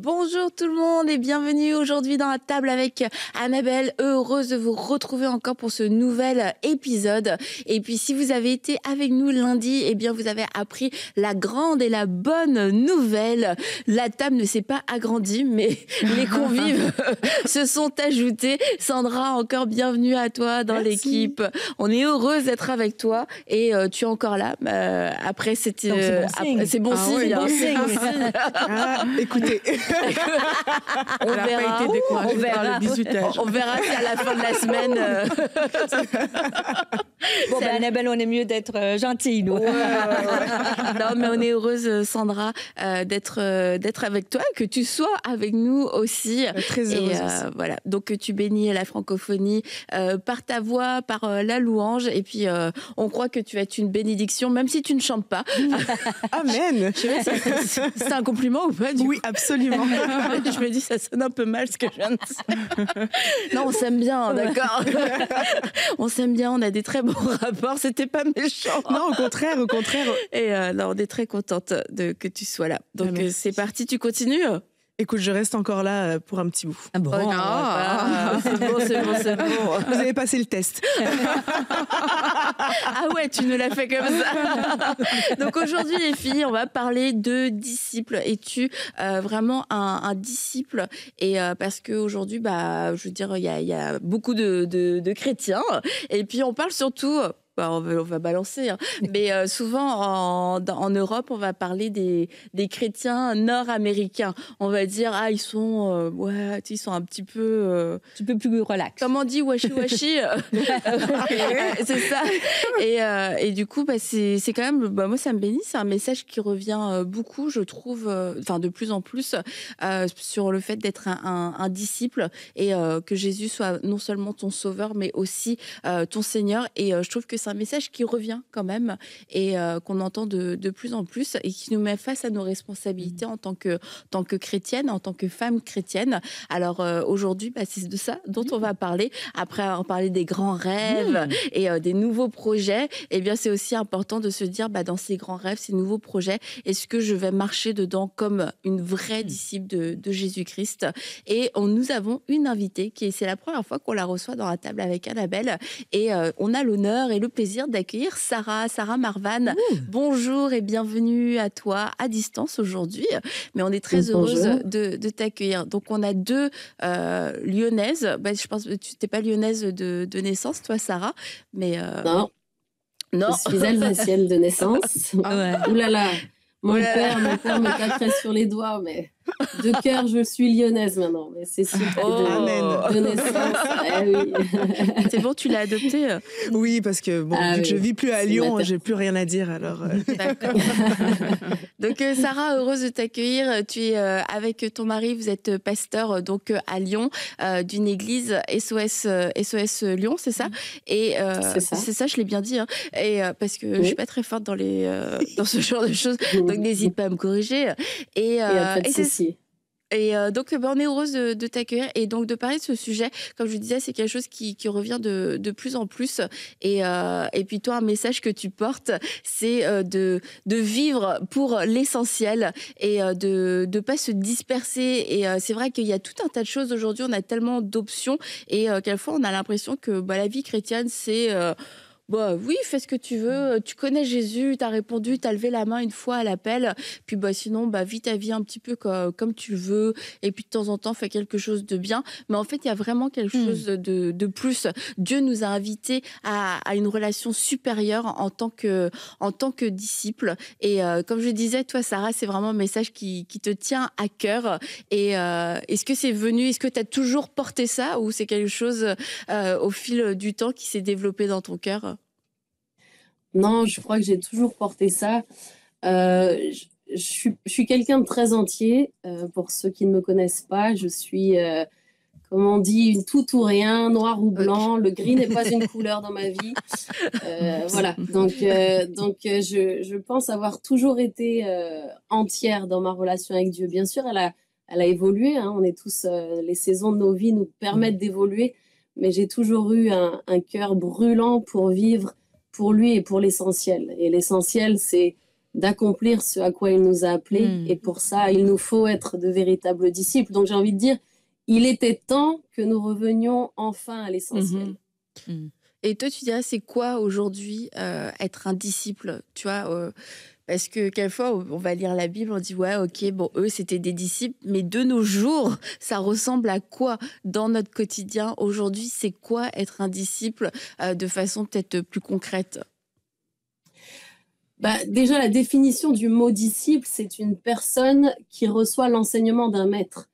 Bonjour tout le monde et bienvenue aujourd'hui dans la table avec Annabelle. Heureuse de vous retrouver encore pour ce nouvel épisode. Et puis si vous avez été avec nous lundi, eh bien vous avez appris la grande et la bonne nouvelle. La table ne s'est pas agrandie, mais les convives se sont ajoutés. Sandra, encore bienvenue à toi dans l'équipe. On est heureuse d'être avec toi et tu es encore là. Après, c'était c'est bon signe. C'est bon signe. Écoutez, On verra. on verra le bisutage. On verra si à la fin de la semaine. Bon, Annabelle, on est mieux d'être gentille, nous. Ouais. Non, mais on est heureuse, Sandra, d'être avec toi, que tu sois avec nous aussi. Très heureuse aussi. Voilà. Donc, que tu bénis la francophonie par ta voix, par la louange. Et puis, on croit que tu vas être une bénédiction, même si tu ne chantes pas. Amen. C'est un compliment ou pas? Oui, absolument. Je me dis, ça sonne un peu mal ce que je viens de dire. Non, on s'aime bien, d'accord. On s'aime bien, on a des très bons rapports, c'était pas méchant. Non, au contraire. Et non, on est très contente que tu sois là. Donc c'est parti, tu continues? Écoute, je reste encore là pour un petit bout. Ah bon, c'est bon. Vous avez passé le test. Ah ouais, tu nous l'as fait comme ça. Donc aujourd'hui, les filles, on va parler de disciples. Es-tu vraiment un disciple? Et parce qu'aujourd'hui, je veux dire, il y a beaucoup de chrétiens. Et puis, on parle surtout... on va balancer, hein. Mais souvent en Europe, on va parler des chrétiens nord-américains. On va dire ils sont ils sont un petit peu plus relax. Comme on dit washi. C'est ça. Et du coup, c'est quand même, moi ça me bénit. C'est un message qui revient beaucoup, je trouve, de plus en plus sur le fait d'être un disciple et que Jésus soit non seulement ton sauveur, mais aussi ton Seigneur. Et je trouve que c'est un message qui revient quand même et qu'on entend de plus en plus et qui nous met face à nos responsabilités en tant que chrétienne, en tant que femme chrétienne. Alors aujourd'hui, c'est de ça dont on va parler. Après avoir parlé des grands rêves et des nouveaux projets, eh bien c'est aussi important de se dire dans ces grands rêves, ces nouveaux projets, est-ce que je vais marcher dedans comme une vraie disciple de Jésus-Christ? Et nous avons une invitée c'est la première fois qu'on la reçoit dans la table avec Annabelle et on a l'honneur et le plaisir d'accueillir Sarah Marvan. Bonjour et bienvenue à toi à distance aujourd'hui, mais on est très heureuse de t'accueillir. Donc on a deux lyonnaises. Je pense que tu n'es pas lyonnaise de naissance, toi Sarah, mais Non, je suis alsacienne de naissance. Ouh là là, mon père me taperait sur les doigts, mais de cœur, je suis lyonnaise maintenant. Mais c'est sûr que de naissance. Oui. C'est bon, tu l'as adopté? Oui, parce que vu que je vis plus à Lyon, j'ai plus rien à dire. Alors. D'accord. Donc Sarah, heureuse de t'accueillir. Tu es avec ton mari, vous êtes pasteur donc à Lyon d'une église SOS Lyon, c'est ça? Et c'est ça, je l'ai bien dit. Hein. Et parce que je suis pas très forte dans ce genre de choses, donc n'hésite pas à me corriger. Et Et donc, on est heureuse de t'accueillir et donc de parler de ce sujet. Comme je vous disais, c'est quelque chose qui revient de plus en plus. Et puis toi, un message que tu portes, c'est de vivre pour l'essentiel et de pas se disperser. Et c'est vrai qu'il y a tout un tas de choses aujourd'hui. On a tellement d'options et quelquefois, on a l'impression que la vie chrétienne, c'est... oui, fais ce que tu veux. Tu connais Jésus, tu as répondu, tu as levé la main une fois à l'appel. Puis sinon, vis ta vie un petit peu comme tu veux. Et puis de temps en temps, fais quelque chose de bien. Mais en fait, il y a vraiment quelque chose de plus. Dieu nous a invités à une relation supérieure en tant que disciples. Et comme je disais, toi, Sarah, c'est vraiment un message qui te tient à cœur. Et est-ce que c'est venu, est-ce que tu as toujours porté ça ou c'est quelque chose au fil du temps qui s'est développé dans ton cœur? Non, je crois que j'ai toujours porté ça. Je suis quelqu'un de très entier. Pour ceux qui ne me connaissent pas, je suis, comme on dit, une tout ou rien, noir ou blanc. Le gris n'est pas une couleur dans ma vie. Voilà. Donc, je pense avoir toujours été entière dans ma relation avec Dieu. Bien sûr, elle a évolué. Hein. On est tous, les saisons de nos vies nous permettent d'évoluer. Mais j'ai toujours eu un cœur brûlant pour vivre pour lui et pour l'essentiel. Et l'essentiel, c'est d'accomplir ce à quoi il nous a appelés. Et pour ça, il nous faut être de véritables disciples. Donc j'ai envie de dire, il était temps que nous revenions enfin à l'essentiel. Et toi, tu dirais, c'est quoi aujourd'hui être un disciple, tu vois parce que quelquefois, on va lire la Bible, on dit, ouais, ok, bon, eux, c'était des disciples, mais de nos jours, ça ressemble à quoi dans notre quotidien? Aujourd'hui, c'est quoi être un disciple de façon peut-être plus concrète? Déjà, la définition du mot disciple, c'est une personne qui reçoit l'enseignement d'un maître.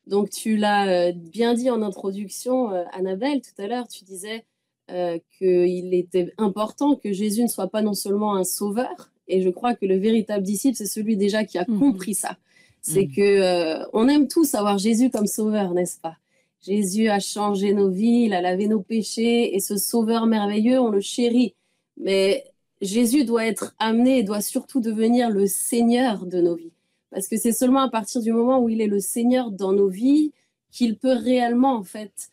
Donc, tu l'as bien dit en introduction, Annabelle, tout à l'heure, tu disais qu'il était important que Jésus ne soit pas non seulement un sauveur, et je crois que le véritable disciple, c'est celui déjà qui a compris ça. C'est que on aime tous avoir Jésus comme sauveur, n'est-ce pas? Jésus a changé nos vies, il a lavé nos péchés, et ce sauveur merveilleux, on le chérit. Mais Jésus doit être amené et doit surtout devenir le Seigneur de nos vies. Parce que c'est seulement à partir du moment où il est le Seigneur dans nos vies qu'il peut réellement, en fait,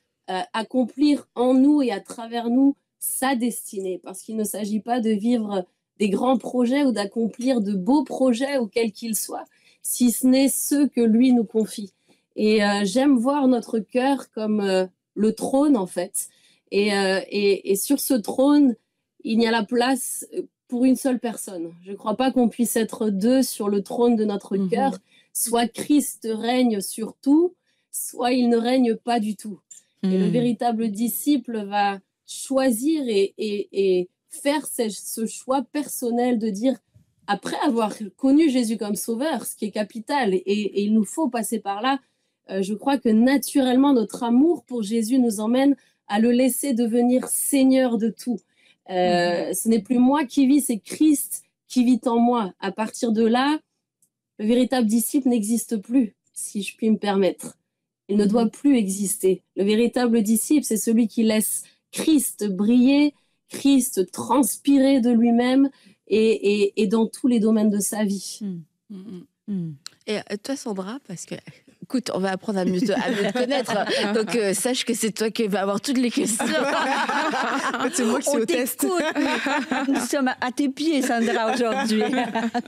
accomplir en nous et à travers nous sa destinée. Parce qu'il ne s'agit pas de vivre des grands projets ou d'accomplir de beaux projets, auxquels qu'ils soient, si ce n'est ceux que lui nous confie. Et j'aime voir notre cœur comme le trône, en fait. Et sur ce trône, il n'y a la place pour une seule personne. Je ne crois pas qu'on puisse être deux sur le trône de notre cœur. Soit Christ règne sur tout, soit il ne règne pas du tout. Et le véritable disciple va choisir et faire ce choix personnel de dire, après avoir connu Jésus comme sauveur, ce qui est capital, et il nous faut passer par là, je crois que naturellement, notre amour pour Jésus nous emmène à le laisser devenir Seigneur de tout. Ce n'est plus moi qui vis, c'est Christ qui vit en moi. À partir de là, le véritable disciple n'existe plus, si je puis me permettre. Il ne doit plus exister. Le véritable disciple, c'est celui qui laisse Christ briller, Christ transpirer de lui-même et dans tous les domaines de sa vie. Et toi, Sandra, parce que, écoute, on va apprendre à mieux te connaître. Donc, sache que c'est toi qui vas avoir toutes les questions. C'est moi qui suis au test. Nous sommes à tes pieds, Sandra, aujourd'hui.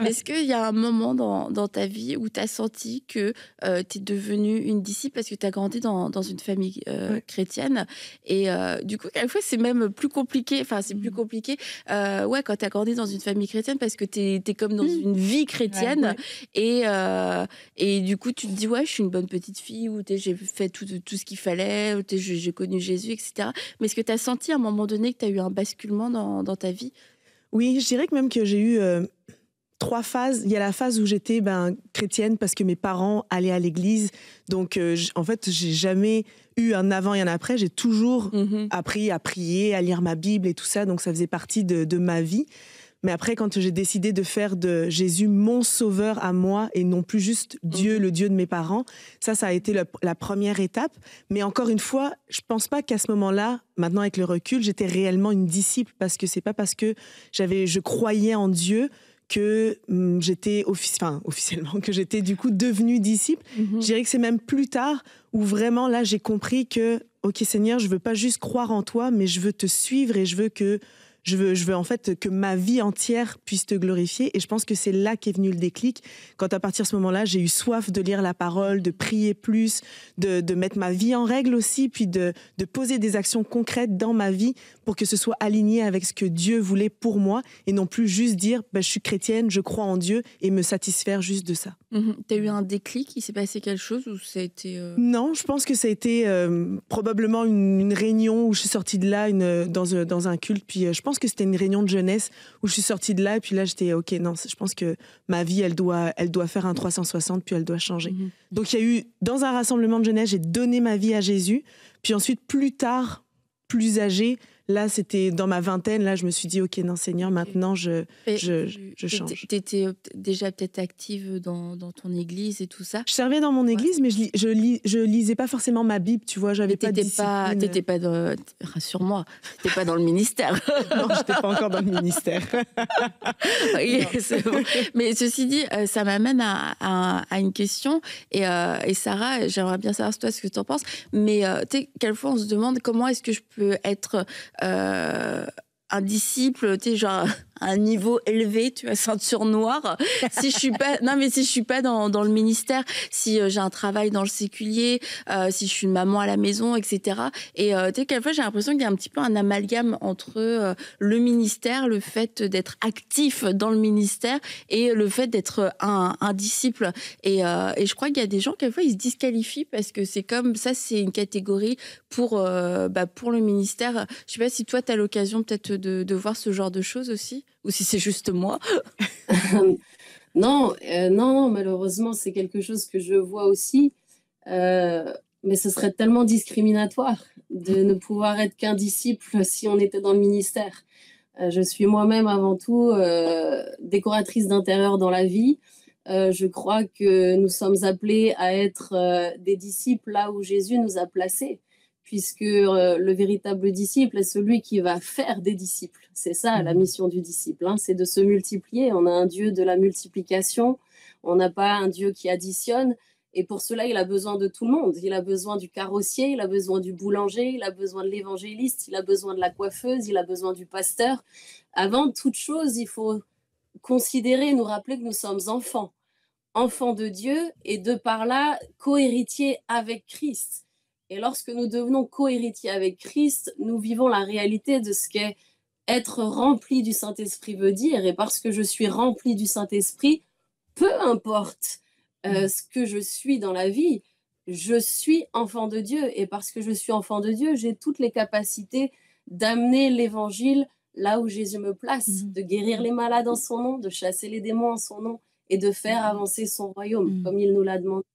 Est-ce qu'il y a un moment dans ta vie où tu as senti que tu es devenue une disciple parce que tu as grandi dans une famille chrétienne? Et du coup, quelquefois, c'est même plus compliqué. Enfin, c'est plus compliqué quand tu as grandi dans une famille chrétienne parce que tu es comme dans une vie chrétienne. Et du coup, tu te dis, ouais, je suis une bonne petite fille, ou j'ai fait tout ce qu'il fallait, ou j'ai connu Jésus, etc. Mais est-ce que tu as senti à un moment donné que tu as eu un basculement dans ta vie? Oui, je dirais que même que j'ai eu 3 phases. Il y a la phase où j'étais chrétienne parce que mes parents allaient à l'église. Donc, en fait, j'ai jamais eu un avant et un après. J'ai toujours appris à prier, à lire ma Bible et tout ça. Donc, ça faisait partie de ma vie. Mais après, quand j'ai décidé de faire de Jésus mon sauveur à moi et non plus juste Dieu, le Dieu de mes parents, ça a été la première étape. Mais encore une fois, je pense pas qu'à ce moment-là, maintenant avec le recul, j'étais réellement une disciple parce que c'est pas parce que je croyais en Dieu que j'étais officiellement, que j'étais du coup devenue disciple. Je dirais que c'est même plus tard où vraiment là, j'ai compris que, OK Seigneur, je veux pas juste croire en toi, mais je veux te suivre et je veux en fait que ma vie entière puisse te glorifier. Et je pense que c'est là qu'est venu le déclic. Quand à partir de ce moment-là, j'ai eu soif de lire la parole, de prier plus, de mettre ma vie en règle aussi, puis de poser des actions concrètes dans ma vie pour que ce soit aligné avec ce que Dieu voulait pour moi et non plus juste dire je suis chrétienne, je crois en Dieu et me satisfaire juste de ça. T'as eu un déclic? Il s'est passé quelque chose ou ça a été... Non, je pense que ça a été probablement une réunion où je suis sortie de là dans un culte. Puis je pense que c'était une réunion de jeunesse où je suis sortie de là. Et puis là, j'étais OK, non, je pense que ma vie, elle doit faire un 360, puis elle doit changer. Donc il y a eu, dans un rassemblement de jeunesse, j'ai donné ma vie à Jésus. Puis ensuite, plus tard, plus âgée, là, c'était dans ma vingtaine. Là, je me suis dit, OK, non, Seigneur, maintenant, je change. Tu étais déjà peut-être active dans ton église et tout ça? Je servais dans mon église, mais je lisais pas forcément ma Bible, tu vois. J'avais pas de discipline. T'étais pas rassure-moi, t'étais pas dans le ministère. Non, j'étais pas encore dans le ministère. Oui, c'est bon. Mais ceci dit, ça m'amène à une question. Et Sarah, j'aimerais bien savoir toi ce que tu en penses. Mais tu sais, quelquefois, on se demande comment est-ce que je peux être un disciple, tu sais, genre un niveau élevé, tu vois, ceinture noire. Si je suis pas, non mais si je suis pas dans le ministère, si j'ai un travail dans le séculier, si je suis une maman à la maison, etc. Et tu sais, quelquefois j'ai l'impression qu'il y a un petit peu un amalgame entre le ministère, le fait d'être actif dans le ministère et le fait d'être un disciple. Et je crois qu'il y a des gens quelquefois ils se disqualifient parce que c'est comme ça, c'est une catégorie pour le ministère. Je sais pas si toi tu as l'occasion peut-être de voir ce genre de choses aussi, ou si c'est juste moi. Non, malheureusement, c'est quelque chose que je vois aussi. Mais ce serait tellement discriminatoire de ne pouvoir être qu'un disciple si on était dans le ministère. Je suis moi-même avant tout décoratrice d'intérieur dans la vie. Je crois que nous sommes appelés à être des disciples là où Jésus nous a placés, puisque le véritable disciple est celui qui va faire des disciples. C'est ça la mission du disciple, hein, c'est de se multiplier. On a un Dieu de la multiplication, on n'a pas un Dieu qui additionne. Et pour cela, il a besoin de tout le monde. Il a besoin du carrossier, il a besoin du boulanger, il a besoin de l'évangéliste, il a besoin de la coiffeuse, il a besoin du pasteur. Avant toute chose, il faut considérer, nous rappeler que nous sommes enfants de Dieu et de par là, co-héritiers avec Christ. Et lorsque nous devenons co-héritiers avec Christ, nous vivons la réalité de ce qu'est être rempli du Saint-Esprit veut dire. Et parce que je suis rempli du Saint-Esprit, peu importe ce que je suis dans la vie, je suis enfant de Dieu. Et parce que je suis enfant de Dieu, j'ai toutes les capacités d'amener l'évangile là où Jésus me place, de guérir les malades en son nom, de chasser les démons en son nom et de faire avancer son royaume comme il nous l'a demandé.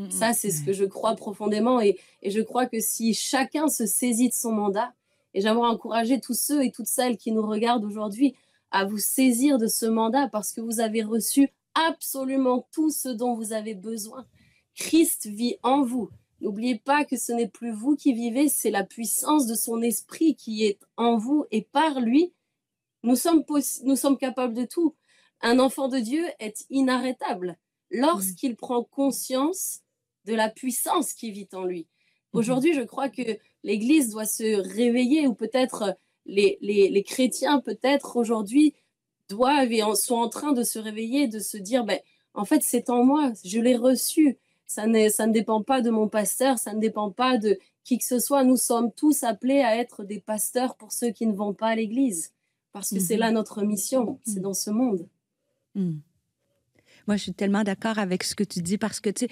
Ça, c'est ce que je crois profondément. Et je crois que si chacun se saisit de son mandat, et j'aimerais encourager tous ceux et toutes celles qui nous regardent aujourd'hui à vous saisir de ce mandat parce que vous avez reçu absolument tout ce dont vous avez besoin. Christ vit en vous. N'oubliez pas que ce n'est plus vous qui vivez, c'est la puissance de son esprit qui est en vous et par lui, nous sommes capables de tout. Un enfant de Dieu est inarrêtable lorsqu'il prend conscience de la puissance qui vit en lui. Aujourd'hui, je crois que l'Église doit se réveiller, ou peut-être les chrétiens, peut-être aujourd'hui, doivent et sont en train de se réveiller, de se dire, en fait, c'est en moi, je l'ai reçu. Ça ne dépend pas de mon pasteur, ça ne dépend pas de qui que ce soit. Nous sommes tous appelés à être des pasteurs pour ceux qui ne vont pas à l'Église, parce que c'est là notre mission, c'est dans ce monde. Moi, je suis tellement d'accord avec ce que tu dis parce que tu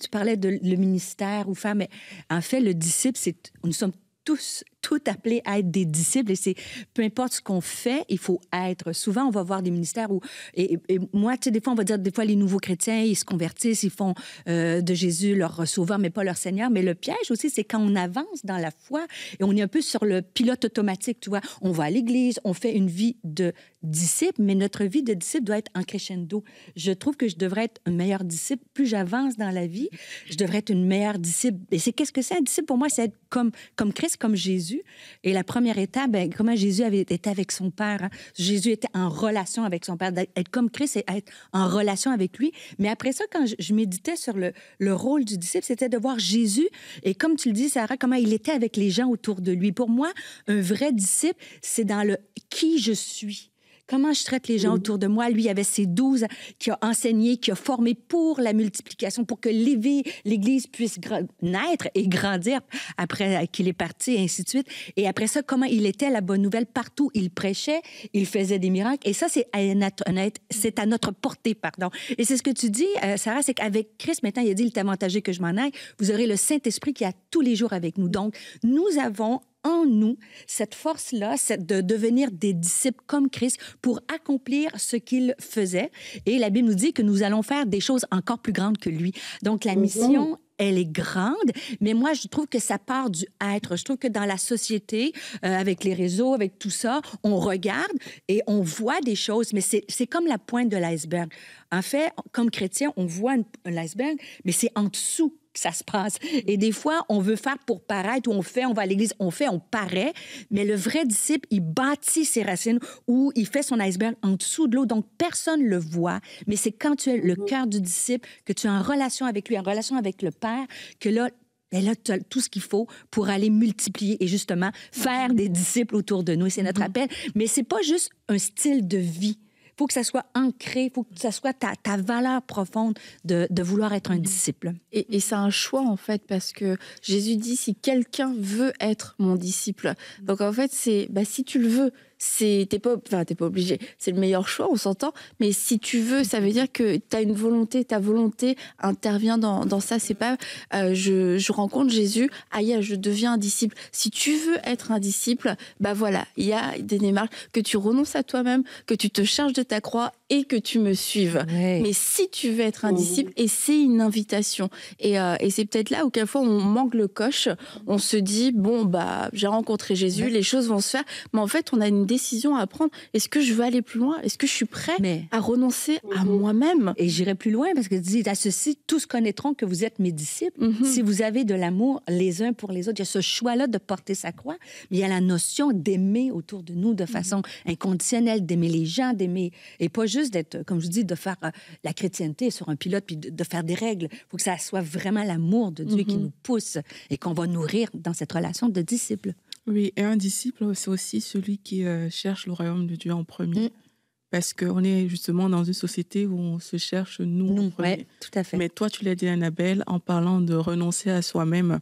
parlais de le ministère ou faire, mais en fait, le disciple, nous sommes tous appelés à être des disciples et c'est peu importe ce qu'on fait, il faut être. Souvent, on va voir des ministères où et moi, tu sais, des fois, on va dire des fois les nouveaux chrétiens, ils se convertissent, ils font de Jésus leur sauveur, mais pas leur Seigneur. Mais le piège aussi, c'est quand on avance dans la foi et on est un peu sur le pilote automatique, tu vois. On va à l'église, on fait une vie de disciple, mais notre vie de disciple doit être en crescendo. Je trouve que je devrais être un meilleur disciple. Plus j'avance dans la vie, je devrais être une meilleure disciple. Et qu'est-ce que c'est un disciple? Pour moi, c'est être comme Christ, comme Jésus. Et la première étape, comment Jésus avait été avec son Père. Hein? Jésus était en relation avec son Père. Être comme Christ, c'est être en relation avec lui. Mais après ça, quand je méditais sur le rôle du disciple, c'était de voir Jésus. Et comme tu le dis, Sarah, comment il était avec les gens autour de lui. Pour moi, un vrai disciple, c'est dans le qui je suis. Comment je traite les gens autour de moi? Lui, il avait ses 12 qui a enseigné, qui a formé pour la multiplication, pour que l'Église puisse naître et grandir après qu'il est parti, et ainsi de suite. Et après ça, comment il était la bonne nouvelle partout. Il prêchait, il faisait des miracles. Et ça, c'est à notre portée, pardon. Et c'est ce que tu dis, Sarah, c'est qu'avec Christ, maintenant, il a dit, il est avantagé que je m'en aille. Vous aurez le Saint-Esprit qui est tous les jours avec nous. Donc, nous avons en nous cette force-là, de devenir des disciples comme Christ pour accomplir ce qu'il faisait. Et la Bible nous dit que nous allons faire des choses encore plus grandes que lui. Donc, la mission, elle est grande, mais moi, je trouve que ça part du être. Je trouve que dans la société, avec les réseaux, avec tout ça, on regarde et on voit des choses, mais c'est comme la pointe de l'iceberg. En fait, comme chrétien, on voit l'iceberg, mais c'est en dessous que ça se passe. Et des fois, on veut faire pour paraître, ou on va à l'église, on paraît, mais le vrai disciple, il bâtit ses racines ou il fait son iceberg en dessous de l'eau, donc personne ne le voit, mais c'est quand tu es le cœur du disciple, que tu es en relation avec lui, en relation avec le Père, que là, Et là, tu as tout ce qu'il faut pour aller multiplier et justement faire des disciples autour de nous. Et c'est notre appel. Mais c'est pas juste un style de vie. Il faut que ça soit ancré, il faut que ça soit ta valeur profonde de vouloir être un disciple. Et c'est un choix, en fait, parce que Jésus dit, si quelqu'un veut être mon disciple. Donc, en fait, c'est, si tu le veux, t'es pas obligé. C'est le meilleur choix, on s'entend. Mais si tu veux, ça veut dire que tu as une volonté, ta volonté intervient dans ça. C'est pas, je rencontre Jésus, je deviens un disciple. Si tu veux être un disciple, voilà, il y a des démarches, que tu renonces à toi-même, que tu te charges de ta croix et que tu me suives. Ouais. Mais si tu veux être un disciple, et c'est une invitation. Et c'est peut-être là où quelquefois on manque le coche. On se dit, j'ai rencontré Jésus, les choses vont se faire. Mais en fait, on a une décision à prendre. Est-ce que je veux aller plus loin? Est-ce que je suis prêt à renoncer à moi-même? Et j'irai plus loin parce que dit, à ceci, tous connaîtront que vous êtes mes disciples. Si vous avez de l'amour les uns pour les autres, il y a ce choix-là de porter sa croix, mais il y a la notion d'aimer autour de nous de façon inconditionnelle, d'aimer les gens, d'aimer, et pas juste d'être, comme je dis, de faire la chrétienté sur un pilote puis de faire des règles. Il faut que ça soit vraiment l'amour de Dieu qui nous pousse et qu'on va nourrir dans cette relation de disciple. Oui, et un disciple, c'est aussi celui qui cherche le royaume de Dieu en premier. Parce qu'on est justement dans une société où on se cherche nous en premier. Oui, tout à fait. Mais toi, tu l'as dit, Annabelle, en parlant de renoncer à soi-même.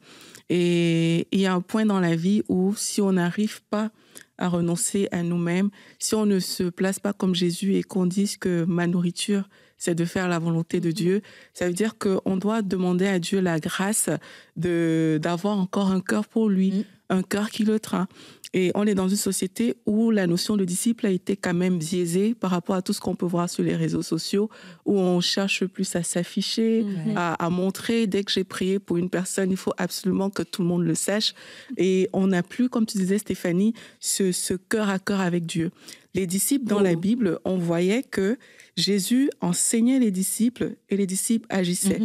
Et il y a un point dans la vie où si on n'arrive pas à renoncer à nous-mêmes, si on ne se place pas comme Jésus et qu'on dise que ma nourriture, c'est de faire la volonté de Dieu, ça veut dire qu'on doit demander à Dieu la grâce d'avoir encore un cœur pour lui, un cœur qui le traîne. Et on est dans une société où la notion de disciple a été quand même biaisée par rapport à tout ce qu'on peut voir sur les réseaux sociaux, où on cherche plus à s'afficher, à montrer. Dès que j'ai prié pour une personne, il faut absolument que tout le monde le sache. Et on n'a plus, comme tu disais, Stéphanie, ce cœur à cœur avec Dieu. Les disciples, dans la Bible, on voyait que Jésus enseignait les disciples et les disciples agissaient.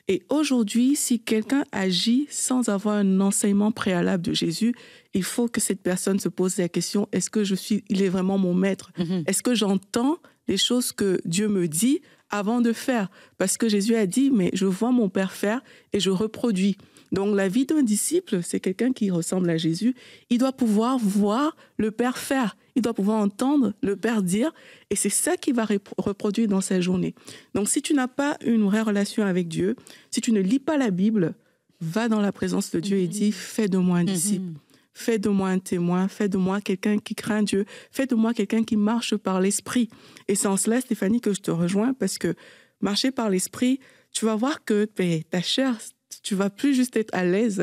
Et aujourd'hui, si quelqu'un agit sans avoir un enseignement préalable de Jésus, il faut que cette personne se pose la question, est-ce que il est vraiment mon maître? Est-ce que j'entends les choses que Dieu me dit avant de faire? Parce que Jésus a dit, mais je vois mon Père faire et je reproduis. Donc la vie d'un disciple, c'est quelqu'un qui ressemble à Jésus. Il doit pouvoir voir le Père faire. Il doit pouvoir entendre le Père dire. Et c'est ça qu'il va reproduire dans sa journée. Donc si tu n'as pas une vraie relation avec Dieu, si tu ne lis pas la Bible, va dans la présence de Dieu et dis, fais de moi un disciple. Fais de moi un témoin, fais de moi quelqu'un qui craint Dieu, fais de moi quelqu'un qui marche par l'esprit. Et c'est en cela, Stéphanie, que je te rejoins, parce que marcher par l'esprit, tu vas voir que ta chair, tu vas plus juste être à l'aise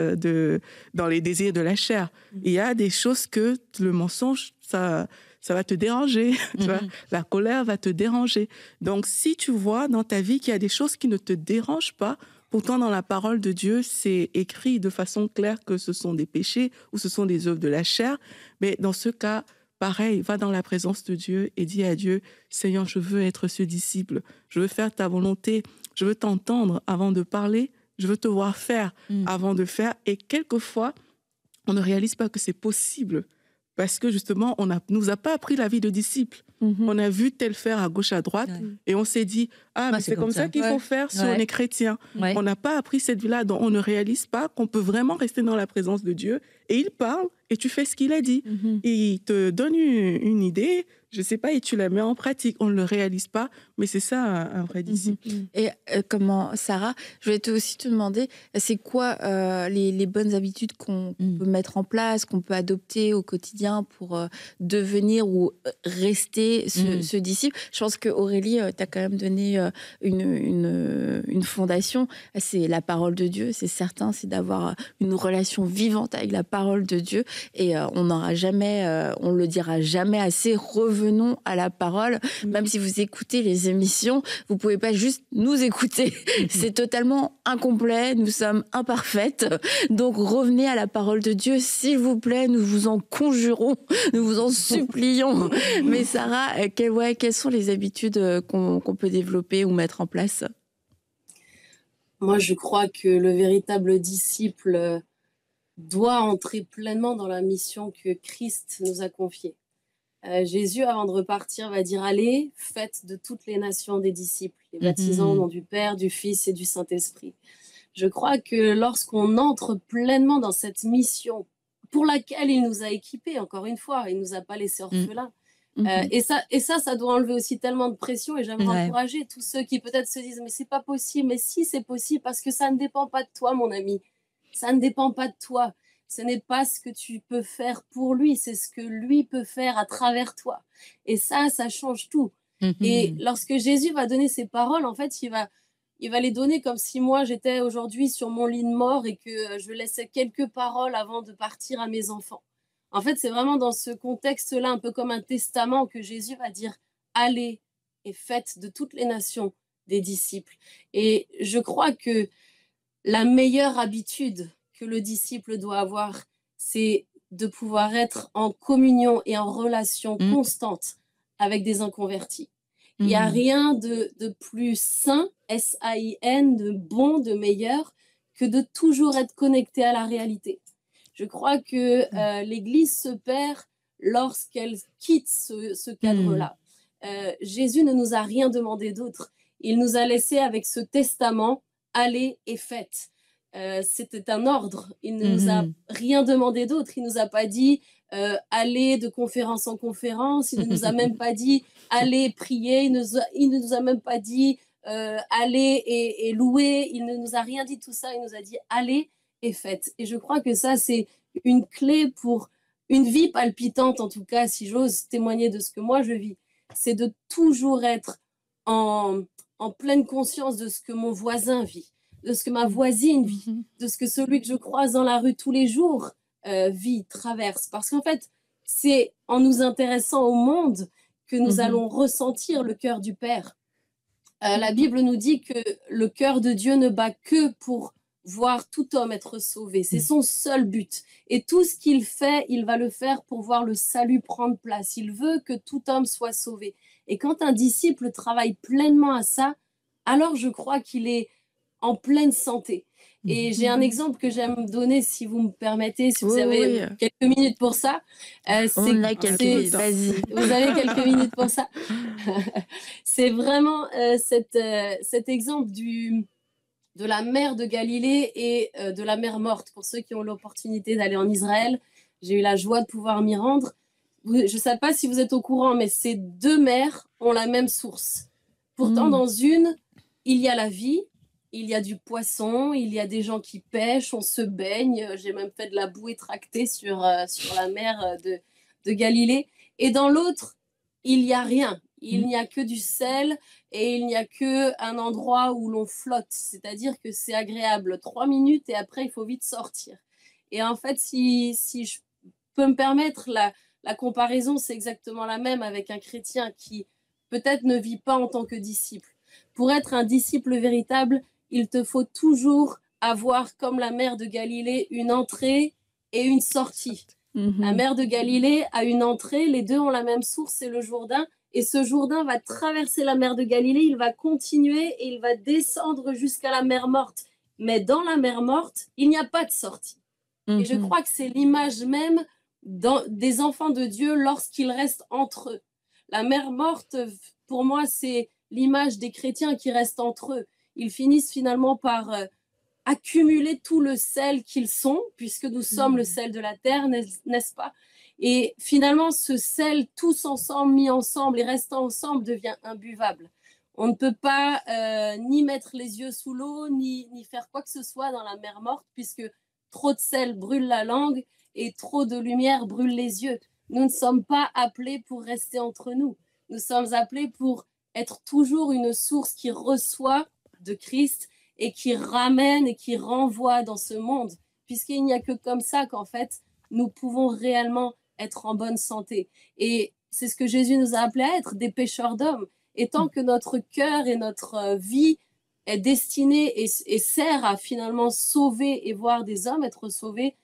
dans les désirs de la chair. Il y a des choses que le mensonge, ça va te déranger. Tu vois, la colère va te déranger. Donc, si tu vois dans ta vie qu'il y a des choses qui ne te dérangent pas, pourtant, dans la parole de Dieu, c'est écrit de façon claire que ce sont des péchés ou ce sont des œuvres de la chair. Mais dans ce cas, pareil, va dans la présence de Dieu et dis à Dieu, Seigneur, je veux être ce disciple. Je veux faire ta volonté. Je veux t'entendre avant de parler. Je veux te voir faire avant de faire. Et quelquefois, on ne réalise pas que c'est possible parce que justement, on nous a pas appris la vie de disciple. On a vu tel faire à gauche, à droite, et on s'est dit, mais c'est comme ça qu'il faut faire si on est chrétien. On n'a pas appris cette vie-là, donc on ne réalise pas qu'on peut vraiment rester dans la présence de Dieu, et il parle, et tu fais ce qu'il a dit. Et il te donne une idée, je ne sais pas, et tu la mets en pratique. On ne le réalise pas, mais c'est ça un vrai disciple. Et Sarah, je vais aussi te demander, c'est quoi les bonnes habitudes qu'on peut mettre en place, qu'on peut adopter au quotidien pour devenir ou rester ce disciple? Je pense qu'Aurélie, tu as quand même donné une fondation. C'est la parole de Dieu, c'est certain, c'est d'avoir une relation vivante avec la parole de Dieu. Et on n'aura jamais, on le dira jamais assez, revenons à la parole. Même si vous écoutez les émissions, vous pouvez pas juste nous écouter. C'est totalement incomplet, nous sommes imparfaites. Donc revenez à la parole de Dieu, s'il vous plaît, nous vous en conjurons, nous vous en supplions. Mais Sarah, quelles sont les habitudes qu'on peut développer ou mettre en place? Moi, je crois que le véritable disciple doit entrer pleinement dans la mission que Christ nous a confiée. Jésus, avant de repartir, va dire « Allez, faites de toutes les nations des disciples, les baptisant au nom du Père, du Fils et du Saint-Esprit. » Je crois que lorsqu'on entre pleinement dans cette mission pour laquelle il nous a équipés, encore une fois, il ne nous a pas laissés orphelins. Et ça doit enlever aussi tellement de pression, et j'aimerais encourager tous ceux qui peut-être se disent mais c'est pas possible, mais si c'est possible, parce que ça ne dépend pas de toi, mon ami, ça ne dépend pas de toi, ce n'est pas ce que tu peux faire pour lui, c'est ce que lui peut faire à travers toi, et ça change tout. Et lorsque Jésus va donner ses paroles, en fait il va les donner comme si moi j'étais aujourd'hui sur mon lit de mort et que je laissais quelques paroles avant de partir à mes enfants. En fait, c'est vraiment dans ce contexte-là, un peu comme un testament, que Jésus va dire « Allez et faites de toutes les nations des disciples ». Et je crois que la meilleure habitude que le disciple doit avoir, c'est de pouvoir être en communion et en relation constante avec des inconvertis. Il n'y a rien de plus sain, S-A-I-N, de bon, de meilleur, que de toujours être connecté à la réalité. Je crois que l'Église se perd lorsqu'elle quitte ce cadre-là. Jésus ne nous a rien demandé d'autre. Il nous a laissé avec ce testament, allez et faites. C'était un ordre. Il ne nous a rien demandé d'autre. Il ne nous a pas dit allez de conférence en conférence. Il ne nous a même pas dit allez prier. Il ne nous a même pas dit allez et louer. Il ne nous a rien dit de tout ça. Il nous a dit allez et faites. Et je crois que ça, c'est une clé pour une vie palpitante, en tout cas, si j'ose témoigner de ce que moi je vis. C'est de toujours être en pleine conscience de ce que mon voisin vit, de ce que ma voisine vit, de ce que celui que je croise dans la rue tous les jours vit, traverse. Parce qu'en fait, c'est en nous intéressant au monde que nous allons ressentir le cœur du Père. La Bible nous dit que le cœur de Dieu ne bat que pour voir tout homme être sauvé. C'est son seul but. Et tout ce qu'il fait, il va le faire pour voir le salut prendre place. Il veut que tout homme soit sauvé. Et quand un disciple travaille pleinement à ça, alors je crois qu'il est en pleine santé. Et j'ai un exemple que j'aime donner, si vous me permettez, si vous avez quelques minutes pour ça. On a quelques minutes, vas-y. Vous avez quelques minutes pour ça. C'est vraiment cet exemple de la mer de Galilée et de la mer morte. Pour ceux qui ont l'opportunité d'aller en Israël, j'ai eu la joie de pouvoir m'y rendre. Je ne sais pas si vous êtes au courant, mais ces deux mers ont la même source. Pourtant, dans une, il y a la vie, il y a du poisson, il y a des gens qui pêchent, on se baigne. J'ai même fait de la bouée tractée sur la mer de Galilée. Et dans l'autre, il n'y a rien. Il n'y a que du sel et il n'y a qu'un endroit où l'on flotte. C'est-à-dire que c'est agréable 3 minutes et après, il faut vite sortir. Et en fait, si je peux me permettre, la comparaison, c'est exactement la même avec un chrétien qui peut-être ne vit pas en tant que disciple. Pour être un disciple véritable, il te faut toujours avoir, comme la mer de Galilée, une entrée et une sortie. La mer de Galilée a une entrée, les deux ont la même source, c'est le Jourdain. Et ce Jourdain va traverser la mer de Galilée, il va continuer et il va descendre jusqu'à la mer morte. Mais dans la mer morte, il n'y a pas de sortie. Et je crois que c'est l'image même des enfants de Dieu lorsqu'ils restent entre eux. La mer morte, pour moi, c'est l'image des chrétiens qui restent entre eux. Ils finissent finalement par accumuler tout le sel qu'ils sont, puisque nous sommes le sel de la terre, n'est-ce pas? Et finalement, ce sel, tous ensemble, mis ensemble et restant ensemble, devient imbuvable. On ne peut pas ni mettre les yeux sous l'eau, ni faire quoi que ce soit dans la mer morte, puisque trop de sel brûle la langue et trop de lumière brûle les yeux. Nous ne sommes pas appelés pour rester entre nous. Nous sommes appelés pour être toujours une source qui reçoit de Christ et qui ramène et qui renvoie dans ce monde, puisqu'il n'y a que comme ça qu'en fait, nous pouvons réellement être en bonne santé. Et c'est ce que Jésus nous a appelés à être, des pêcheurs d'hommes. Et tant que notre cœur et notre vie est destinée et sert à finalement sauver et voir des hommes être sauvés,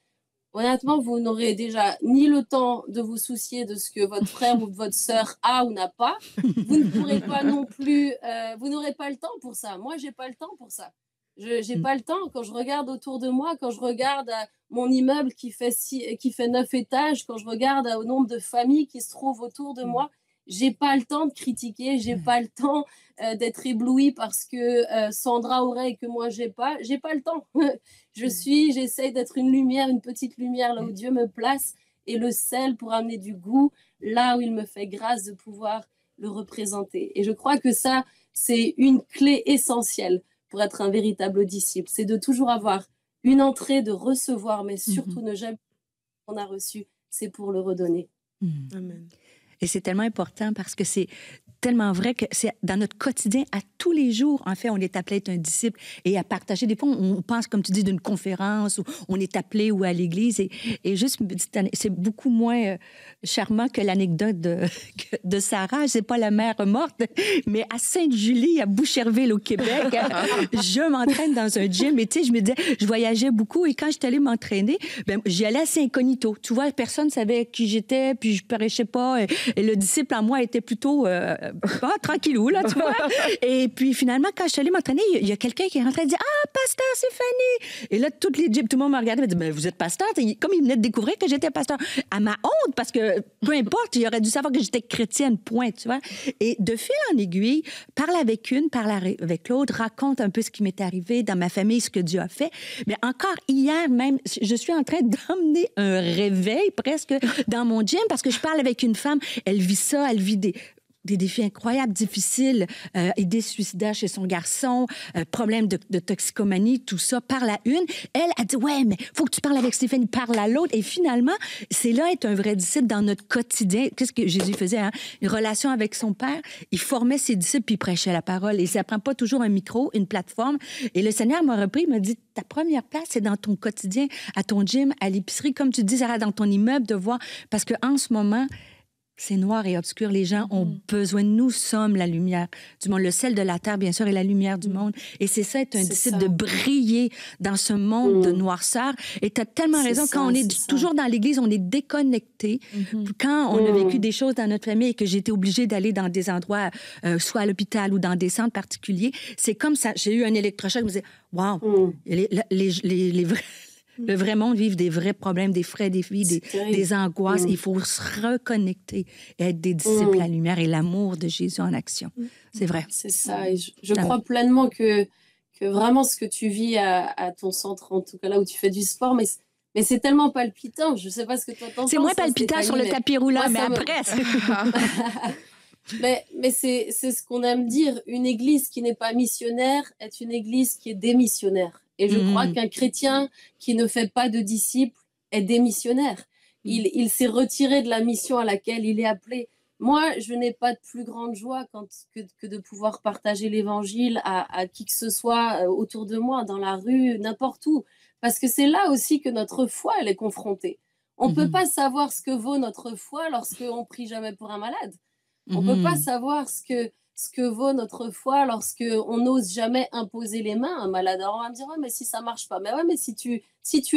honnêtement, vous n'aurez déjà ni le temps de vous soucier de ce que votre frère ou votre sœur a ou n'a pas. Vous ne pourrez pas non plus, vous n'aurez pas le temps pour ça. Moi, j'ai pas le temps pour ça. J'ai pas le temps. Quand je regarde autour de moi, quand je regarde mon immeuble qui fait 9 étages, quand je regarde au nombre de familles qui se trouvent autour de moi, j'ai pas le temps de critiquer, j'ai pas le temps d'être éblouie parce que Sandra aurait et que moi j'ai pas le temps. J'essaye d'être une lumière, une petite lumière là où Dieu me place, et le sel pour amener du goût là où il me fait grâce de pouvoir le représenter. Et je crois que ça, c'est une clé essentielle pour être un véritable disciple. C'est de toujours avoir une entrée, de recevoir, mais surtout ne jamais qu'on a reçu, c'est pour le redonner. Amen. Et c'est tellement important parce que c'est tellement vrai que c'est dans notre quotidien, à tous les jours, en fait, on est appelé à être un disciple et à partager. Des fois, on pense, comme tu dis, d'une conférence où on est appelé ou à l'église. Et juste, c'est beaucoup moins charmant que l'anecdote de Sarah. C'est pas la mère morte, mais à Sainte-Julie, à Boucherville, au Québec, je m'entraîne dans un gym. Et tu sais, je me disais, je voyageais beaucoup. Et quand j'étais allée m'entraîner, ben, j'y allais assez incognito. Tu vois, personne ne savait qui j'étais, puis je paraissais pas. Et le disciple en moi était plutôt tranquillou, là, tu vois. Et puis finalement, quand je suis allée m'entraîner, il y a quelqu'un qui est rentré et dit « Ah, pasteur, c'est Fanny! » Et là, toutes les gyms, tout le monde me regardait et me dit « Mais vous êtes pasteur? » Comme il venait de découvrir que j'étais pasteur. À ma honte, parce que peu importe, il aurait dû savoir que j'étais chrétienne, point, tu vois. Et de fil en aiguille, parle avec une, parle avec l'autre, raconte un peu ce qui m'est arrivé dans ma famille, ce que Dieu a fait. Mais encore hier même, je suis en train d'emmener un réveil presque dans mon gym parce que je parle avec une femme, elle vit ça, elle vit des défis incroyables, difficiles, idées suicidaires chez son garçon, problème de toxicomanie, tout ça, parle à une. Elle a dit, ouais, mais faut que tu parles avec Stéphanie, parle à l'autre. Et finalement, c'est là être un vrai disciple dans notre quotidien. Qu'est-ce que Jésus faisait, hein? Une relation avec son Père, il formait ses disciples puis il prêchait la parole. Et ça prend pas toujours un micro, une plateforme. Et le Seigneur m'a repris, il m'a dit, ta première place, c'est dans ton quotidien, à ton gym, à l'épicerie, comme tu dis, Sarah, dans ton immeuble, de voir. Parce qu'en ce moment, c'est noir et obscur. Les gens ont besoin. Nous sommes la lumière du monde. Le sel de la terre, bien sûr, est la lumière du monde. Et c'est ça, être un disciple, de briller dans ce monde de noirceur. Et tu as tellement raison. Quand on est toujours dans l'Église, on est déconnecté. Quand on a vécu des choses dans notre famille et que j'ai été obligée d'aller dans des endroits, soit à l'hôpital ou dans des centres particuliers, c'est comme ça. J'ai eu un électrochoc. Je me disais, wow, les vrais... Le vrai monde vit des vrais problèmes, des vrais défis, des angoisses. Il faut se reconnecter et être des disciples à la lumière et l'amour de Jésus en action. C'est vrai. C'est ça. Et je crois pleinement que vraiment ce que tu vis à ton centre, en tout cas là où tu fais du sport, mais c'est tellement palpitant. Je ne sais pas ce que toi t'en penses. C'est moins palpitant sur le tapis roulant, mais après... mais c'est ce qu'on aime dire. Une église qui n'est pas missionnaire est une église qui est démissionnaire. Et je crois qu'un chrétien qui ne fait pas de disciples est démissionnaire. Il s'est retiré de la mission à laquelle il est appelé. Moi, je n'ai pas de plus grande joie que de pouvoir partager l'évangile à qui que ce soit autour de moi, dans la rue, n'importe où. Parce que c'est là aussi que notre foi, elle est confrontée. On ne peut pas savoir ce que vaut notre foi lorsqu'on ne prie jamais pour un malade. On ne peut pas savoir ce que vaut notre foi lorsqu'on n'ose jamais imposer les mains à un malade. Alors on va me dire, ouais, mais si ça ne marche pas. Mais ouais, mais si tu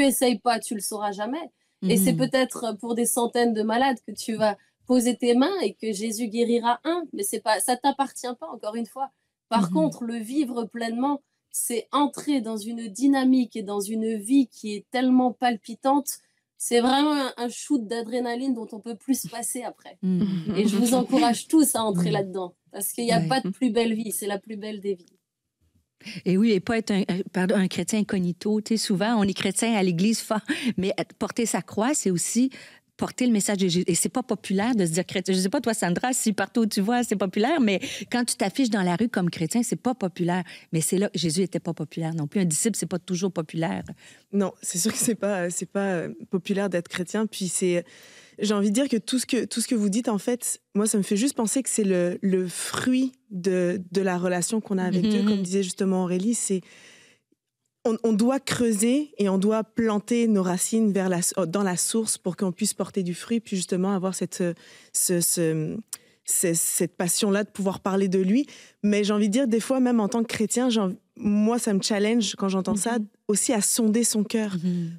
essayes pas, tu ne le sauras jamais. Et c'est peut-être pour des centaines de malades que tu vas poser tes mains et que Jésus guérira un. Mais ça ne t'appartient pas, encore une fois. Par contre, le vivre pleinement, c'est entrer dans une dynamique et dans une vie qui est tellement palpitante. C'est vraiment un shoot d'adrénaline dont on peut plus se passer après. Et je vous encourage tous à entrer là-dedans. Parce qu'il n'y a pas de plus belle vie, c'est la plus belle des vies. Et oui, et pas être un chrétien incognito. Tu sais, souvent, on est chrétien à l'église, mais porter sa croix, c'est aussi porter le message de Jésus. Et c'est pas populaire de se dire chrétien. Je sais pas, toi, Sandra, si partout où tu vois, c'est populaire, mais quand tu t'affiches dans la rue comme chrétien, c'est pas populaire. Mais c'est là que Jésus était pas populaire non plus. Un disciple, c'est pas toujours populaire. Non, c'est sûr que c'est pas populaire d'être chrétien. Puis j'ai envie de dire que tout ce que vous dites, en fait, moi, ça me fait juste penser que c'est le fruit de la relation qu'on a avec Dieu. Comme disait justement Aurélie, on doit creuser et on doit planter nos racines dans la source pour qu'on puisse porter du fruit, puis justement avoir cette passion-là de pouvoir parler de lui. Mais j'ai envie de dire, des fois, même en tant que chrétien, moi, ça me challenge quand j'entends ça, aussi à sonder son cœur.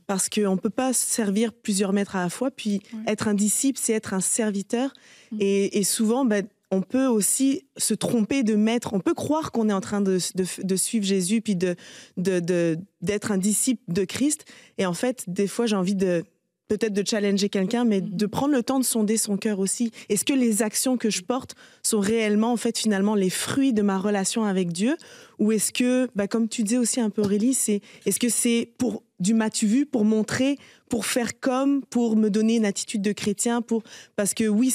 Parce qu'on ne peut pas servir plusieurs maîtres à la fois, puis être un disciple, c'est être un serviteur. Et souvent, on peut aussi se tromper de maître. On peut croire qu'on est en train de suivre Jésus, puis d'être un disciple de Christ. Et en fait, des fois, j'ai envie de peut-être de challenger quelqu'un, mais de prendre le temps de sonder son cœur aussi. Est-ce que les actions que je porte sont réellement, en fait, finalement, les fruits de ma relation avec Dieu? Ou est-ce que, comme tu disais aussi un peu, Aurélie, est-ce que c'est pour du m'as-tu vu, pour montrer, pour faire comme, pour me donner une attitude de chrétien, parce que oui,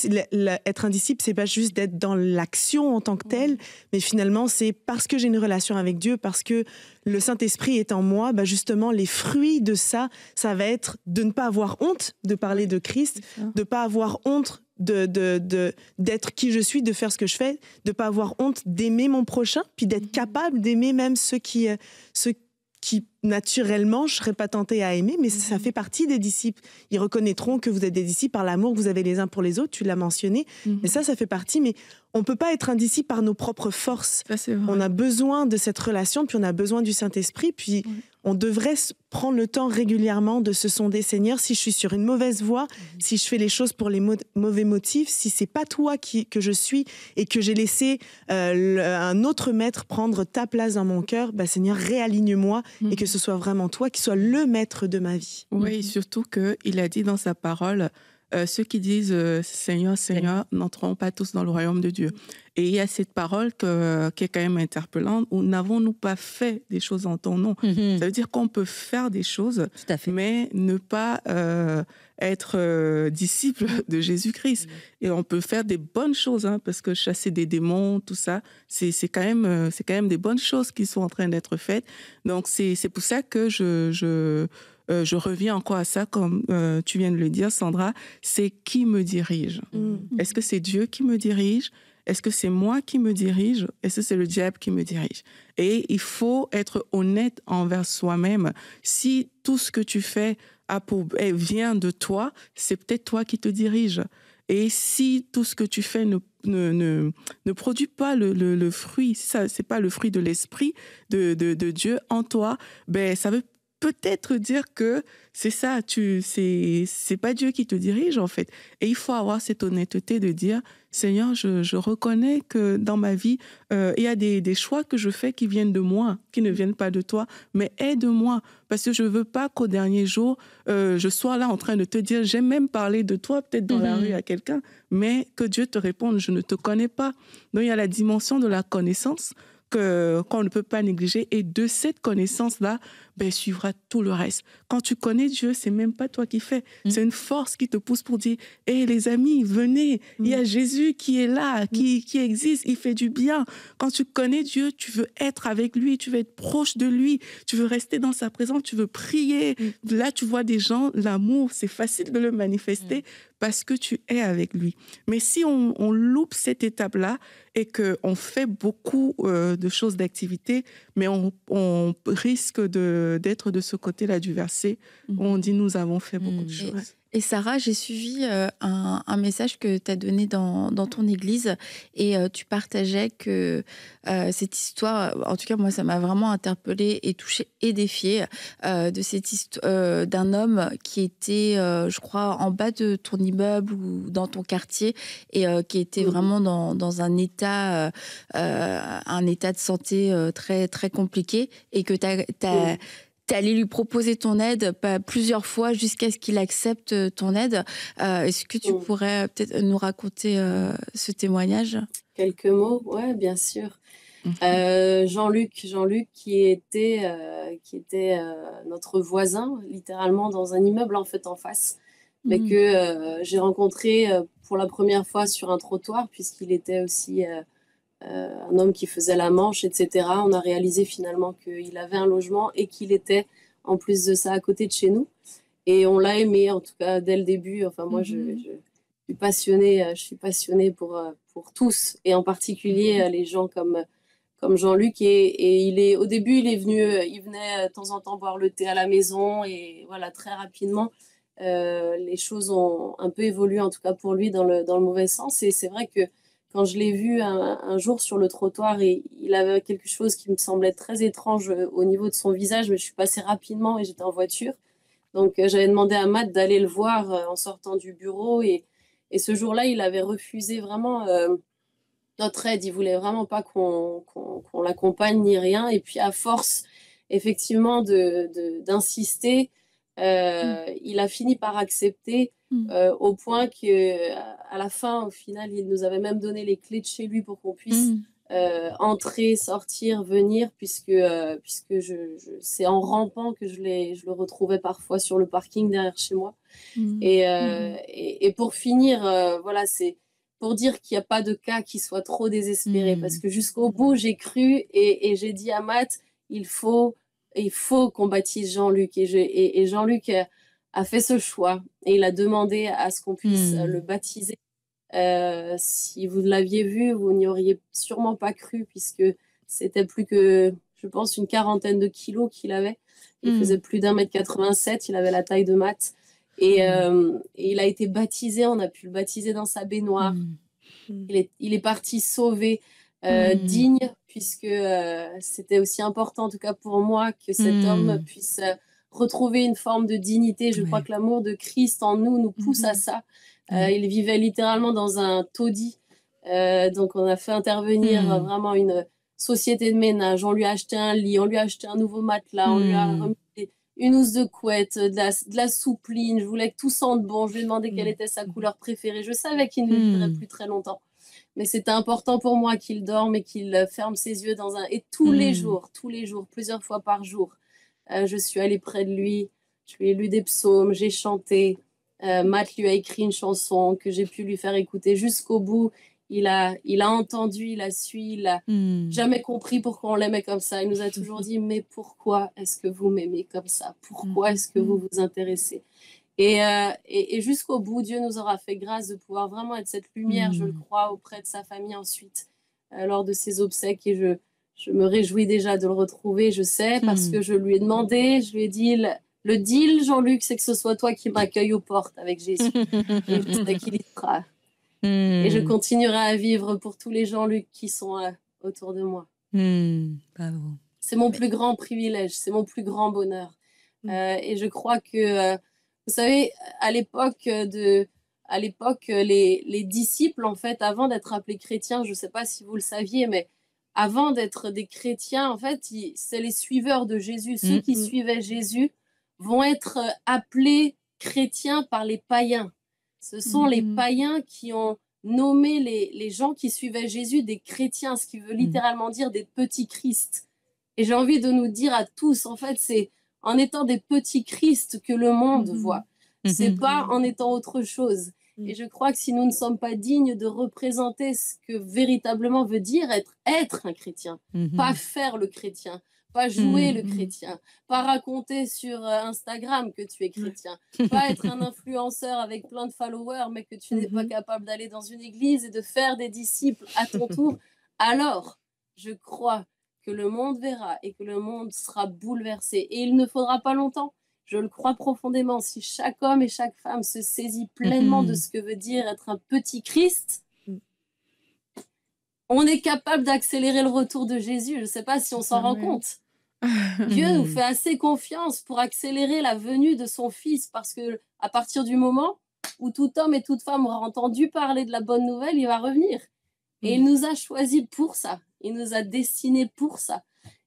être un disciple, c'est pas juste d'être dans l'action en tant que telle, mais finalement, c'est parce que j'ai une relation avec Dieu, parce que le Saint-Esprit est en moi, justement, les fruits de ça va être de ne pas avoir honte de parler de Christ, de ne pas avoir honte d'être qui je suis, de faire ce que je fais, de ne pas avoir honte d'aimer mon prochain, puis d'être capable d'aimer même ceux qui naturellement, je ne serais pas tentée à aimer, mais ça fait partie des disciples. Ils reconnaîtront que vous êtes des disciples par l'amour que vous avez les uns pour les autres, tu l'as mentionné, et ça fait partie, mais on ne peut pas être un disciple par nos propres forces. Ça, on a besoin de cette relation, puis on a besoin du Saint-Esprit, puis on devrait prendre le temps régulièrement de se sonder, Seigneur, si je suis sur une mauvaise voie, si je fais les choses pour les mauvais motifs, si c'est pas toi que je suis et que j'ai laissé un autre maître prendre ta place dans mon cœur, Seigneur, réaligne-moi et que ce soit vraiment toi qui sois le maître de ma vie. Oui, surtout qu'il a dit dans sa parole, ceux qui disent Seigneur, Seigneur, n'entreront pas tous dans le royaume de Dieu. Et il y a cette parole qui est quand même interpellante, où n'avons-nous pas fait des choses en ton nom? Ça veut dire qu'on peut faire des choses, mais ne pas être disciple de Jésus-Christ. Et on peut faire des bonnes choses, parce que chasser des démons, tout ça, c'est quand même des bonnes choses qui sont en train d'être faites. Donc c'est pour ça que je reviens encore à ça, comme tu viens de le dire, Sandra, c'est qui me dirige. Est-ce que c'est Dieu qui me dirige? Est-ce que c'est moi qui me dirige? Est-ce que c'est le diable qui me dirige? Et il faut être honnête envers soi-même. Si tout ce que tu fais vient de toi, c'est peut-être toi qui te dirige. Et si tout ce que tu fais ne produit pas le fruit, ça, c'est pas le fruit de l'esprit de Dieu en toi, ça veut peut-être dire que c'est ça, c'est pas Dieu qui te dirige en fait. Et il faut avoir cette honnêteté de dire, Seigneur, je reconnais que dans ma vie, il y a des choix que je fais qui viennent de moi, qui ne viennent pas de toi, mais aide-moi, parce que je veux pas qu'au dernier jour, je sois là en train de te dire, j'ai même parlé de toi peut-être dans la rue à quelqu'un, mais que Dieu te réponde, je ne te connais pas. Donc il y a la dimension de la connaissance qu'on ne peut pas négliger, et de cette connaissance-là, suivra tout le reste. Quand tu connais Dieu, c'est même pas toi qui fais, c'est une force qui te pousse pour dire, les amis, venez, il y a Jésus qui est là, qui existe, il fait du bien. Quand tu connais Dieu, tu veux être avec lui, tu veux être proche de lui, tu veux rester dans sa présence, tu veux prier. Là, tu vois des gens, l'amour, c'est facile de le manifester parce que tu es avec lui. Mais si on loupe cette étape-là et qu'on fait beaucoup de choses, d'activités, mais on risque d'être de ce côté-là du verset où on dit « nous avons fait beaucoup de choses ». Et Sarah, j'ai suivi un message que tu as donné dans ton église, et tu partageais que cette histoire, en tout cas moi ça m'a vraiment interpellée et touchée et défiée, de cette histoire d'un homme qui était, je crois, en bas de ton immeuble ou dans ton quartier, et qui était vraiment dans un état de santé très, très compliqué, et que t'es allé lui proposer ton aide plusieurs fois jusqu'à ce qu'il accepte ton aide. Est-ce que tu pourrais peut-être nous raconter ce témoignage? Quelques mots, ouais, bien sûr. Jean-Luc qui était notre voisin, littéralement dans un immeuble en fait en face, mais que j'ai rencontré pour la première fois sur un trottoir, puisqu'il était aussi un homme qui faisait la manche, etc. On a réalisé finalement qu'il avait un logement et qu'il était en plus de ça à côté de chez nous. Et on l'a aimé, en tout cas, dès le début. Enfin, moi, je suis passionnée pour tous, et en particulier les gens comme Jean-Luc. Et au début, il venait de temps en temps boire le thé à la maison. Et voilà, très rapidement, les choses ont un peu évolué, en tout cas pour lui, dans le mauvais sens. Et c'est vrai que quand je l'ai vu un jour sur le trottoir, et il avait quelque chose qui me semblait très étrange au niveau de son visage, mais je suis passée rapidement et j'étais en voiture. Donc, j'avais demandé à Matt d'aller le voir en sortant du bureau. Et ce jour-là, il avait refusé vraiment notre aide. Il voulait vraiment pas qu'on l'accompagne ni rien. Et puis, à force, effectivement, d'insister, il a fini par accepter au point que à la fin, au final, il nous avait même donné les clés de chez lui pour qu'on puisse entrer, sortir, venir, puisque c'est en rampant que je le retrouvais parfois sur le parking derrière chez moi. Et pour finir, voilà, c'est pour dire qu'il n'y a pas de cas qui soit trop désespéré, parce que jusqu'au bout, j'ai cru et j'ai dit à Matt, il faut qu'on baptise Jean-Luc. Et Jean-Luc a fait ce choix et il a demandé à ce qu'on puisse le baptiser. Si vous l'aviez vu, vous n'y auriez sûrement pas cru, puisque c'était plus que, je pense, une 40aine de kilos qu'il avait. Il faisait plus d'1,87 m, il avait la taille de Matt. Et il a été baptisé, on a pu le baptiser dans sa baignoire. Il est parti sauvé, digne, puisque c'était aussi important, en tout cas pour moi, que cet homme puisse retrouver une forme de dignité. Je crois que l'amour de Christ en nous pousse à ça. Il vivait littéralement dans un taudis. Donc on a fait intervenir vraiment une société de ménage. On lui a acheté un lit, on lui a acheté un nouveau matelas, on lui a remis une housse de couette, de la soupline. Je voulais que tout sente bon. Je lui ai demandé quelle était sa couleur préférée. Je savais qu'il ne vivrait plus très longtemps. Mais c'était important pour moi qu'il dorme et qu'il ferme ses yeux dans un... Et tous les jours, plusieurs fois par jour, je suis allée près de lui. Je lui ai lu des psaumes, j'ai chanté. Matt lui a écrit une chanson que j'ai pu lui faire écouter jusqu'au bout. Il a entendu, il a suivi, il n'a jamais compris pourquoi on l'aimait comme ça. Il nous a toujours dit, mais pourquoi est-ce que vous m'aimez comme ça? Pourquoi est-ce que vous vous intéressez? Et jusqu'au bout, Dieu nous aura fait grâce de pouvoir vraiment être cette lumière, je le crois, auprès de sa famille ensuite, lors de ses obsèques. Et je me réjouis déjà de le retrouver, je sais, parce que je lui ai demandé, je lui ai dit... Le deal, Jean-Luc, c'est que ce soit toi qui m'accueille aux portes avec Jésus. Et je sais qu'il y sera. Et je continuerai à vivre pour tous les Jean-Luc qui sont autour de moi. Bravo. C'est mon plus grand privilège, c'est mon plus grand bonheur. Et je crois que, vous savez, à l'époque, les disciples, en fait, avant d'être appelés chrétiens, je ne sais pas si vous le saviez, mais avant d'être des chrétiens, en fait, c'est les suiveurs de Jésus. Ceux qui suivaient Jésus vont être appelés chrétiens par les païens. Ce sont les païens qui ont nommé les gens qui suivaient Jésus des chrétiens, ce qui veut littéralement dire des petits Christ. Et j'ai envie de nous dire à tous, en fait, c'est en étant des petits Christ que le monde voit. C'est pas en étant autre chose. Et je crois que si nous ne sommes pas dignes de représenter ce que véritablement veut dire être un chrétien, pas faire le chrétien, pas jouer le chrétien, pas raconter sur Instagram que tu es chrétien, pas être un influenceur avec plein de followers, mais que tu n'es pas capable d'aller dans une église et de faire des disciples à ton tour, alors je crois que le monde verra et que le monde sera bouleversé. Et il ne faudra pas longtemps, je le crois profondément, si chaque homme et chaque femme se saisit pleinement de ce que veut dire être un petit Christ, on est capable d'accélérer le retour de Jésus. Je ne sais pas si on s'en rend compte. Dieu nous fait assez confiance pour accélérer la venue de son Fils, parce que à partir du moment où tout homme et toute femme aura entendu parler de la bonne nouvelle, il va revenir. Et il nous a choisis pour ça. Il nous a destinés pour ça.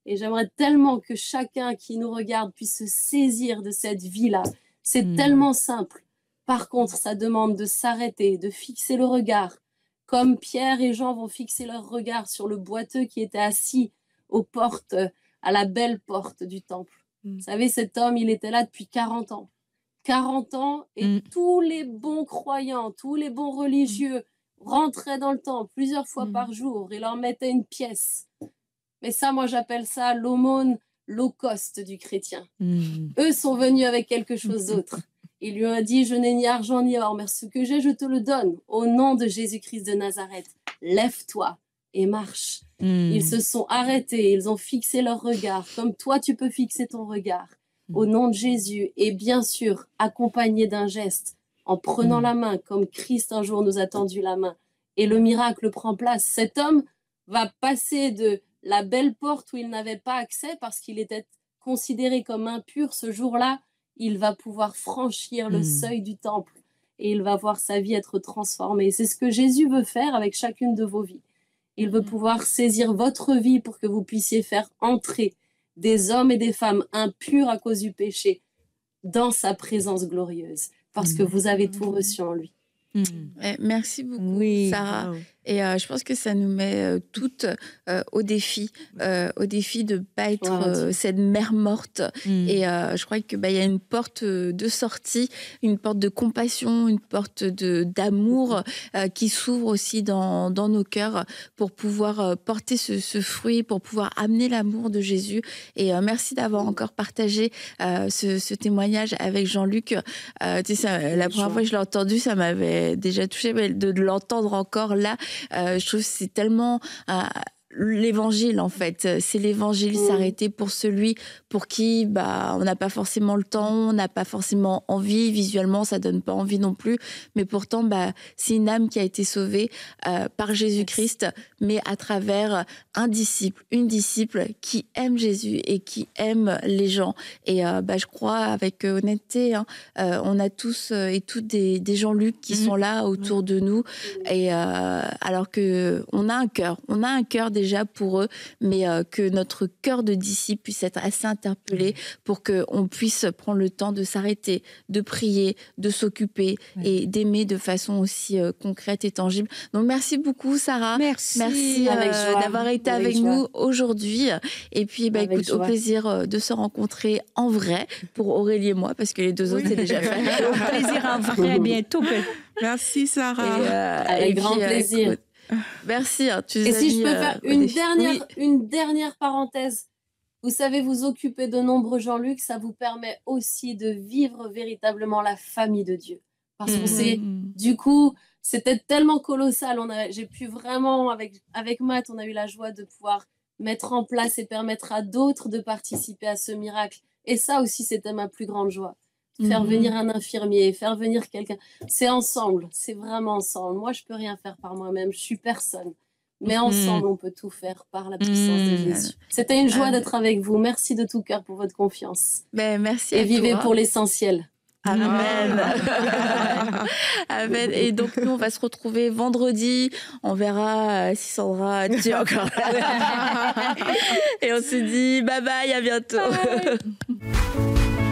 Et j'aimerais tellement que chacun qui nous regarde puisse se saisir de cette vie-là. C'est tellement simple. Par contre, ça demande de s'arrêter, de fixer le regard, comme Pierre et Jean vont fixer leur regard sur le boiteux qui était assis aux portes, à la belle porte du temple. Vous savez, cet homme, il était là depuis 40 ans. 40 ans, et tous les bons croyants, tous les bons religieux rentraient dans le temple plusieurs fois par jour et leur mettaient une pièce. Mais ça, moi, j'appelle ça l'aumône low cost du chrétien. Eux sont venus avec quelque chose d'autre. Il lui a dit, je n'ai ni argent ni or, mais ce que j'ai, je te le donne. Au nom de Jésus-Christ de Nazareth, lève-toi et marche. Ils se sont arrêtés, ils ont fixé leur regard, comme toi, tu peux fixer ton regard, au nom de Jésus. Et bien sûr, accompagné d'un geste, en prenant la main, comme Christ un jour nous a tendu la main. Et le miracle prend place. Cet homme va passer de la belle porte où il n'avait pas accès parce qu'il était considéré comme impur ce jour-là, il va pouvoir franchir le seuil du temple et il va voir sa vie être transformée. C'est ce que Jésus veut faire avec chacune de vos vies. Il veut pouvoir saisir votre vie pour que vous puissiez faire entrer des hommes et des femmes impurs à cause du péché dans sa présence glorieuse, parce que vous avez tout reçu en lui. Merci beaucoup, Oui. Sarah. Et je pense que ça nous met toutes au défi de ne pas être cette mère morte. Et je crois que y a une porte de sortie, une porte de compassion, une porte d'amour qui s'ouvre aussi dans nos cœurs pour pouvoir porter ce fruit, pour pouvoir amener l'amour de Jésus. Et merci d'avoir encore partagé ce témoignage avec Jean-Luc. Tu sais, la première fois que je l'ai entendu, ça m'avait déjà touché, mais de l'entendre encore là, je trouve que c'est tellement l'évangile, en fait. C'est l'évangile, s'arrêter pour celui pour qui on n'a pas forcément le temps, on n'a pas forcément envie, visuellement ça donne pas envie non plus, mais pourtant c'est une âme qui a été sauvée par Jésus-Christ, mais à travers un disciple, une disciple qui aime Jésus et qui aime les gens. Et je crois, avec honnêteté, on a tous et toutes des Jean-Luc qui sont là autour de nous, et alors que on a un cœur déjà pour eux, mais que notre cœur de disciple puisse être assez interpellé pour qu'on puisse prendre le temps de s'arrêter, de prier, de s'occuper et d'aimer de façon aussi concrète et tangible. Donc merci beaucoup, Sarah. Merci d'avoir été avec nous aujourd'hui. Et puis écoute, au plaisir de se rencontrer en vrai pour Aurélie et moi, parce que les deux autres c'est déjà fait. Au plaisir en vrai, bientôt. Merci, Sarah. Avec grand plaisir. Merci. Et si je peux faire une dernière parenthèse, vous savez, vous occuper de nombreux Jean-Luc, ça vous permet aussi de vivre véritablement la famille de Dieu. Parce que du coup, c'était tellement colossal. J'ai pu vraiment, avec Matt, on a eu la joie de pouvoir mettre en place et permettre à d'autres de participer à ce miracle. Et ça aussi, c'était ma plus grande joie. Faire venir un infirmier, faire venir quelqu'un. C'est ensemble, c'est vraiment ensemble. Moi, je peux rien faire par moi-même, je suis personne. Mais ensemble, on peut tout faire par la puissance de Jésus. C'était une joie d'être avec vous. Merci de tout cœur pour votre confiance. Merci et vivez pour l'essentiel. Amen. Amen. Et donc, nous, on va se retrouver vendredi. On verra si Sandra dit encore là. Et on se dit bye bye, à bientôt. Bye.